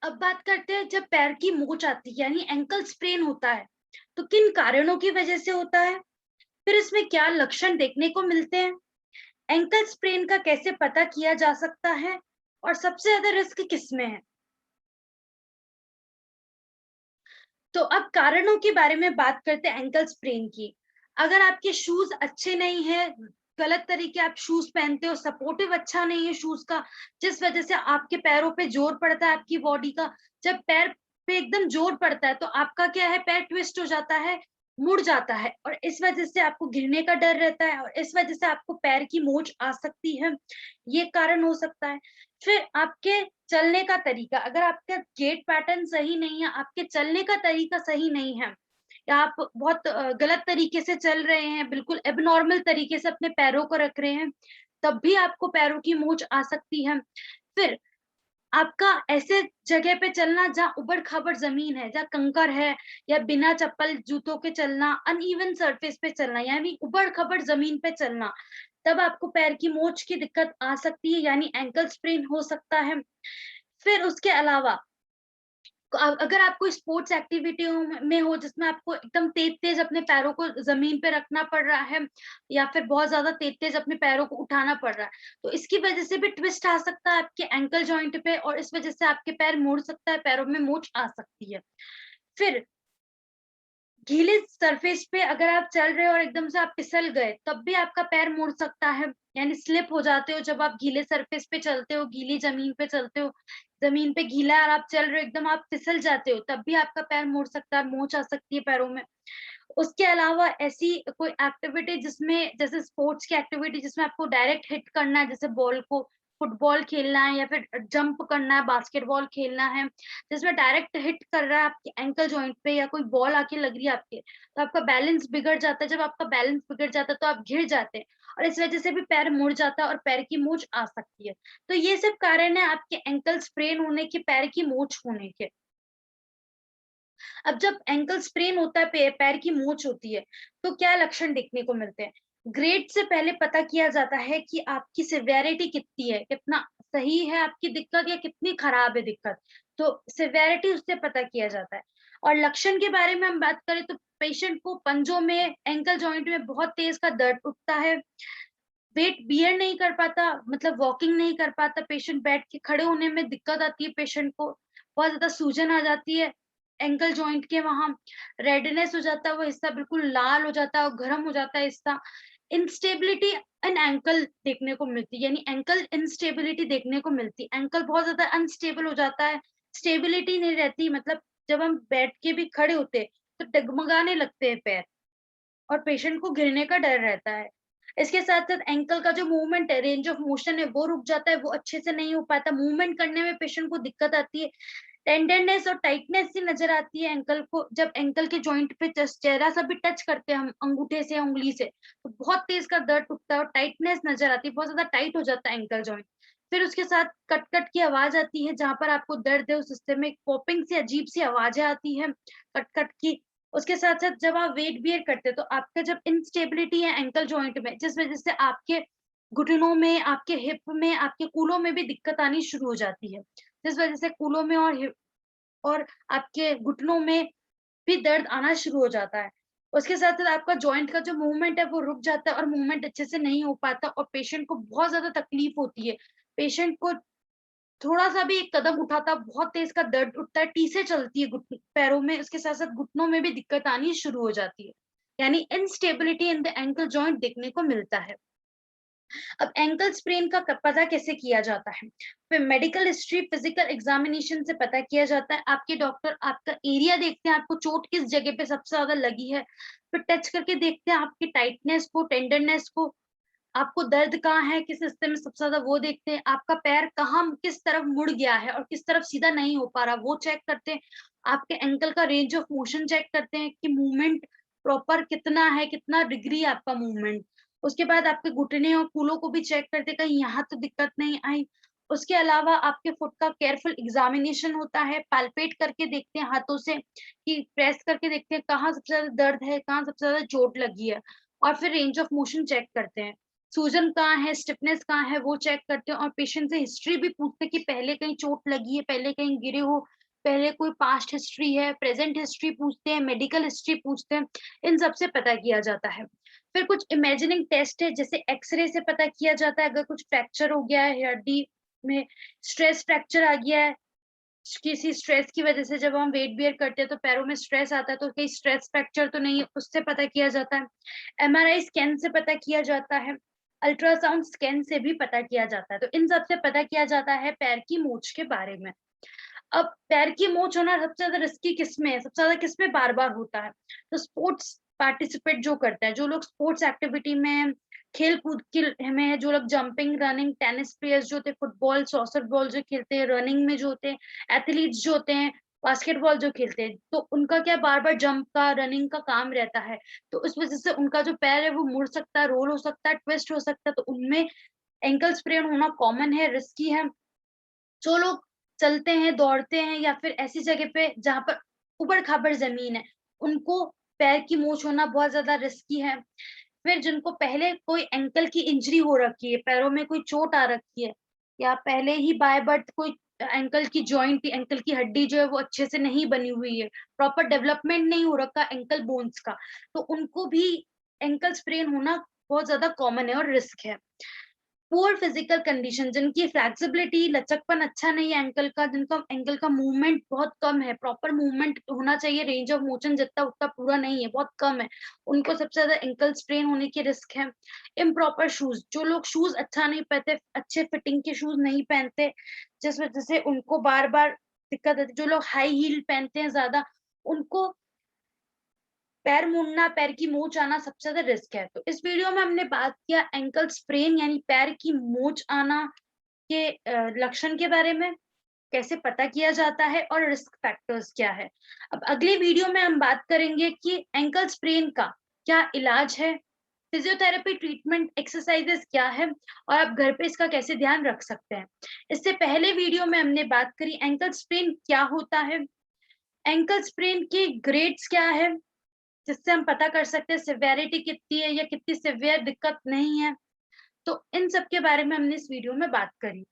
अब बात करते हैं जब पैर की मोच आती है यानी एंकल स्प्रेन होता है, तो किन कारणों की वजह से होता है? फिर इसमें क्या लक्षण देखने को मिलते हैं? एंकल स्प्रेन का कैसे पता किया जा सकता है? और सबसे ज्यादा रिस्क किसमें है? तो अब कारणों के बारे में बात करते हैं एंकल स्प्रेन की। अगर आपके शूज अच्छे नहीं है, गलत तरीके आप शूज पहनते हो, सपोर्टिव अच्छा नहीं है शूज का, जिस वजह से आपके पैरों पे जोर पड़ता है आपकी बॉडी का। जब पैर पे एकदम जोर पड़ता है तो आपका क्या है, पैर ट्विस्ट हो जाता है, मुड़ जाता है, और इस वजह से आपको गिरने का डर रहता है, और इस वजह से आपको पैर की मोच आ सकती है। ये कारण हो सकता है। फिर आपके चलने का तरीका, अगर आपका गेट पैटर्न सही नहीं है, आपके चलने का तरीका सही नहीं है, या आप बहुत गलत तरीके से चल रहे हैं, बिल्कुल एबनॉर्मल तरीके से अपने पैरों को रख रहे हैं, तब भी आपको पैरों की मोच आ सकती है। फिर आपका ऐसे जगह पे चलना जहाँ उबड़-खाबड़ ज़मीन है, जहाँ कंकर है, या बिना चप्पल जूतों के चलना, अनइवन सरफेस पे चलना, यानी उबड़-खाबड़ ज़मीन पे चलना, तब आपको पैर की मोच की दिक्कत आ सकती है, यानी एंकल स्प्रेन हो सकता है। फिर उसके अलावा अगर आप कोई स्पोर्ट्स एक्टिविटियों में हो जिसमें आपको एकदम तेज-तेज अपने पैरों को ज़मीन पे रखना पड़ रहा है, या फिर बहुत ज़्यादा तेज-तेज अपने पैरों को उठाना पड़ रहा है, तो इसकी वज़ह से भी ट्विस्ट आ सकता है आपके एंकल जॉइंट पे, और इस वज़ह से आपके पैर मुड़ सकता है, पैरों में मोच आ सकती है। फिर गीले सरफेस पे अगर आप चल रहे हो और एकदम से आप फिसल गए, तब भी आपका पैर मुड़ सकता है, यानी स्लिप हो जाते हो जब आप गीले सरफेस पे चलते हो, गीली ज़मीन पे चलते हो, ज़मीन पे गीला है और आप चल रहे हो, एकदम आप फिसल जाते हो, तब भी आपका पैर मुड़ सकता है, मोच आ सकती है पैरों में। उसके अलावा ऐसी कोई एक्टिविटी जिसमें, जैसे स्पोर्ट्स की एक्टिविटी जिसमें आपको डायरेक्ट हिट करना है, जैसे बॉल को, फुटबॉल खेलना है या फिर जंप करना है, बास्केटबॉल खेलना है, जिसमें डायरेक्ट हिट कर रहा है आपके एंकल जॉइंट पे, या कोई बॉल आके लग रही है आपके, तो आपका बैलेंस बिगड़ जाता है। जब आपका बैलेंस बिगड़ जाता है तो आप गिर जाते हैं, और इस वजह से भी पैर मुड़ जाता है और पैर की मोच आ सकती है। तो ये सब कारण है आपके एंकल स्प्रेन होने के, पैर की मोच होने के। अब जब एंकल स्प्रेन होता है, पैर की मोच होती है, तो क्या लक्षण देखने को मिलते हैं? ग्रेड से पहले पता किया जाता है कि आपकी सिवियरिटी कितनी है, कितना सही है आपकी दिक्कत या कितनी खराब है दिक्कत। तो सिवियरिटी उससे पता किया जाता है। और लक्षण के बारे में हम बात करें तो पेशेंट को पंजों में, एंकल जॉइंट में बहुत तेज का दर्द उठता है, वेट बियर नहीं कर पाता, मतलब वॉकिंग नहीं कर पाता पेशेंट, बैठ के खड़े होने में दिक्कत आती है पेशेंट को, बहुत ज़्यादा सूजन आ जाती है एंकल जॉइंट के वहाँ, रेडनेस हो जाता है, वो हिस्सा बिल्कुल लाल हो जाता है और गर्म हो जाता है हिस्सा। इंस्टेबिलिटी इन एंकल देखने को मिलती है, यानी एंकल इंस्टेबिलिटी देखने को मिलती है। एंकल बहुत ज़्यादा अनस्टेबल हो जाता है, स्टेबिलिटी नहीं रहती, मतलब जब हम बैठ के भी खड़े होते हैं, तो डगमगाने लगते हैं पैर, और पेशेंट को गिरने का डर रहता है। इसके साथ-साथ एंकल का जो मूवमेंट है, रेंज ऑफ मोशन है, वो रुक जाता है, वो अच्छे से नहीं हो पाता, मूवमेंट करने में पेशेंट को दिक्कत आती है। टेंडरनेस और टाइटनेस सी नज़र आती है एंकल को, जब एंकल के जॉइंट पे जस्ट ज़रा-सा भी टच करते हैं हम अंगूठे से या उँगली से, तो बहुत तेज़ का दर्द उठता है और टाइटनेस नज़र आती है, बहुत ज़्यादा टाइट हो जाता है एंकल जॉइंट। फिर उसके साथ कट-कट की आवाज़ आती है, जहाँ पर आपको दर्द है उस हिस्से में पॉपिंग सी अजीब-सी आवाज़ें आती हैं, कट-कट की। उसके साथ-साथ जब आप वेट बियर करते हैं, तो आपका जब इंस्टेबिलिटी है एंकल जॉइंट में, जिस वज़ह से आपके घुटनों में, आपके हिप में, आपके कूल्हों में भी दिक्कत आनी शुरू हो जाती है। जिस वज़ह से कूल्हों में और आपके घुटनों में भी दर्द आना शुरू हो जाता है। उसके साथ-साथ आपका जॉइंट का जो मूवमेंट है वो रुक जाता है और मूवमेंट अच्छे से नहीं हो पाता, और पेशेंट को बहुत ज़्यादा तकलीफ होती है। पेशेंट को थोड़ा-सा भी एक कदम उठाता बहुत तेज़ का दर्द उठता है, टीसें चलती है घुट पैरों में, उसके साथ-साथ घुटनों में भी दिक्कत आनी शुरू हो जाती है। यानी instability in the ankle joint देखने को मिलता है। अब एंकल स्प्रेन का पता कैसे किया जाता है? फिर मेडिकल हिस्ट्री, फिजिकल एग्जामिनेशन से पता किया जाता है। आपके डॉक्टर आपका एरिया देखते हैं, आपको चोट किस जगह पे सबसे ज़्यादा लगी है। फिर टच करके देखते हैं आपकी टाइटनेस को, टेंडरनेस को, आपको दर्द कहाँ है, किस हिस्से में सबसे ज़्यादा वो देखते हैं। आपका पैर कहाँ किस तरफ मुड़ गया है और किस तरफ सीधा नहीं हो पा रहा, वो चेक करते हैं। आपके एंकल का रेंज ऑफ मोशन चेक करते हैं कि मूवमेंट प्रॉपर कितना है, कितना डिग्री है आपका मूवमेंट। उसके बाद आपके घुटने और कूल्हों को भी चेक करते हैं, कहीं यहाँ तो दिक्कत नहीं आई। उसके अलावा आपके फुट का केयरफुल एग्जामिनेशन होता है, पाल्पेट करके देखते हैं हाथों से, कि प्रेस करके देखते हैं कहाँ सबसे ज़्यादा दर्द है, कहाँ सबसे ज़्यादा चोट लगी है, और फिर रेंज ऑफ मोशन चेक करते हैं। सूजन कहाँ है, स्टिफनेस कहाँ है, वो चेक करते हैं और पेशेंट से हिस्ट्री भी पूछते हैं कि पहले कहीं चोट लगी है, पहले कहीं गिरे हो, पहले कोई पास्ट हिस्ट्री है, प्रेजेंट हिस्ट्री पूछते हैं, मेडिकल हिस्ट्री पूछते हैं, इन सब से पता किया जाता है। फिर कुछ इमेजिनिंग टेस्ट है, जैसे एक्स-रे से पता किया जाता है अगर कुछ फ्रैक्चर हो गया है हड्डी में, स्ट्रेस फ्रैक्चर आ गया है, किसी स्ट्रेस की वजह से जब हम वेट बियर करते हैं तो पैरों में स्ट्रेस आता है, तो कहीं स्ट्रेस फ्रैक्चर तो नहीं है, उससे पता किया जाता है। एमआरआई स्कैन से पता किया जाता है, अल्ट्रासाउंड स्कैन से भी पता किया जाता है। तो इन सब से पता किया जाता है पैर की मोच के बारे में। अब पैर की मोच होना सबसे ज़्यादा रिस्की किसमें है? सबसे ज़्यादा किसमें बार-बार होता है? तो स्पोर्ट्स पार्टिसिपेट जो करते हैं, जो लोग स्पोर्ट्स एक्टिविटी में खेल-कूद के में है, जो लोग जंपिंग, रनिंग, टेनिस प्लेयर्स जो होते हैं, फुटबॉल, सॉकर बॉल जो खेलते हैं, रनिंग में जो होते हैं, एथलीट्स जो होते हैं, बास्केटबॉल जो खेलते हैं, तो उनका क्या बार-बार जंप का, रनिंग का काम रहता है। तो उस वज़ह से उनका जो पैर है वो मुड़ सकता है, रोल हो सकता है, ट्विस्ट हो सकता है, तो उनमें एंकल स्प्रेन होना कॉमन है, रिस्की है। जो लोग चलते हैं, दौड़ते हैं या फिर ऐसी जगह पे जहाँ पर ऊबड़-खाबड़ ज़मीन है, उनको पैर की मोच होना बहुत ज़्यादा रिस्की है। फिर जिनको पहले कोई एंकल की इंजरी हो रखी है, पैरों में कोई चोट आ रखी है या पहले ही बाय बर्थ कोई एंकल की जॉइंट एंकल की हड्डी जो है वो अच्छे से नहीं बनी हुई है, प्रॉपर डेवलपमेंट नहीं हो रखा एंकल बोन्स का, तो उनको भी एंकल स्प्रेन होना बहुत ज़्यादा कॉमन है और रिस्क है। पुअर फिजिकल कंडीशन जिनकी फ्लेक्सिबिलिटी लचकपन अच्छा नहीं है एंकल का, जिनका एंकल का मूवमेंट बहुत कम है, प्रॉपर मूवमेंट होना चाहिए, रेंज ऑफ मोशन जितना उतना पूरा नहीं है, बहुत कम है, उनको सबसे ज्यादा एंकल स्ट्रेन होने की रिस्क है। इम्प्रॉपर शूज, जो लोग शूज अच्छा नहीं पहनते, अच्छे फिटिंग के शूज नहीं पहनते, जिस वजह से उनको बार बार दिक्कत आती है, जो लोग हाई हील पहनते हैं ज्यादा, उनको पैर मुड़ना, पैर की मोच आना सबसे ज़्यादा रिस्क है। तो इस वीडियो में हमने बात किया एंकल स्प्रेन यानी पैर की मोच आना के लक्षण के बारे में, कैसे पता किया जाता है और रिस्क फैक्टर्स क्या है। अब अगली वीडियो में हम बात करेंगे कि एंकल स्प्रेन का क्या इलाज है, फिजियोथेरेपी ट्रीटमेंट एक्सरसाइजेस क्या है और आप घर पे इसका कैसे ध्यान रख सकते हैं। इससे पहले वीडियो में हमने बात करी एंकल स्प्रेन क्या होता है, एंकल स्प्रेन के ग्रेड्स क्या है, जिससे हम पता कर सकते हैं सिवियरिटी कितनी है या कितनी सिवियर दिक्कत नहीं है। तो इन सब के बारे में हमने इस वीडियो में बात करी।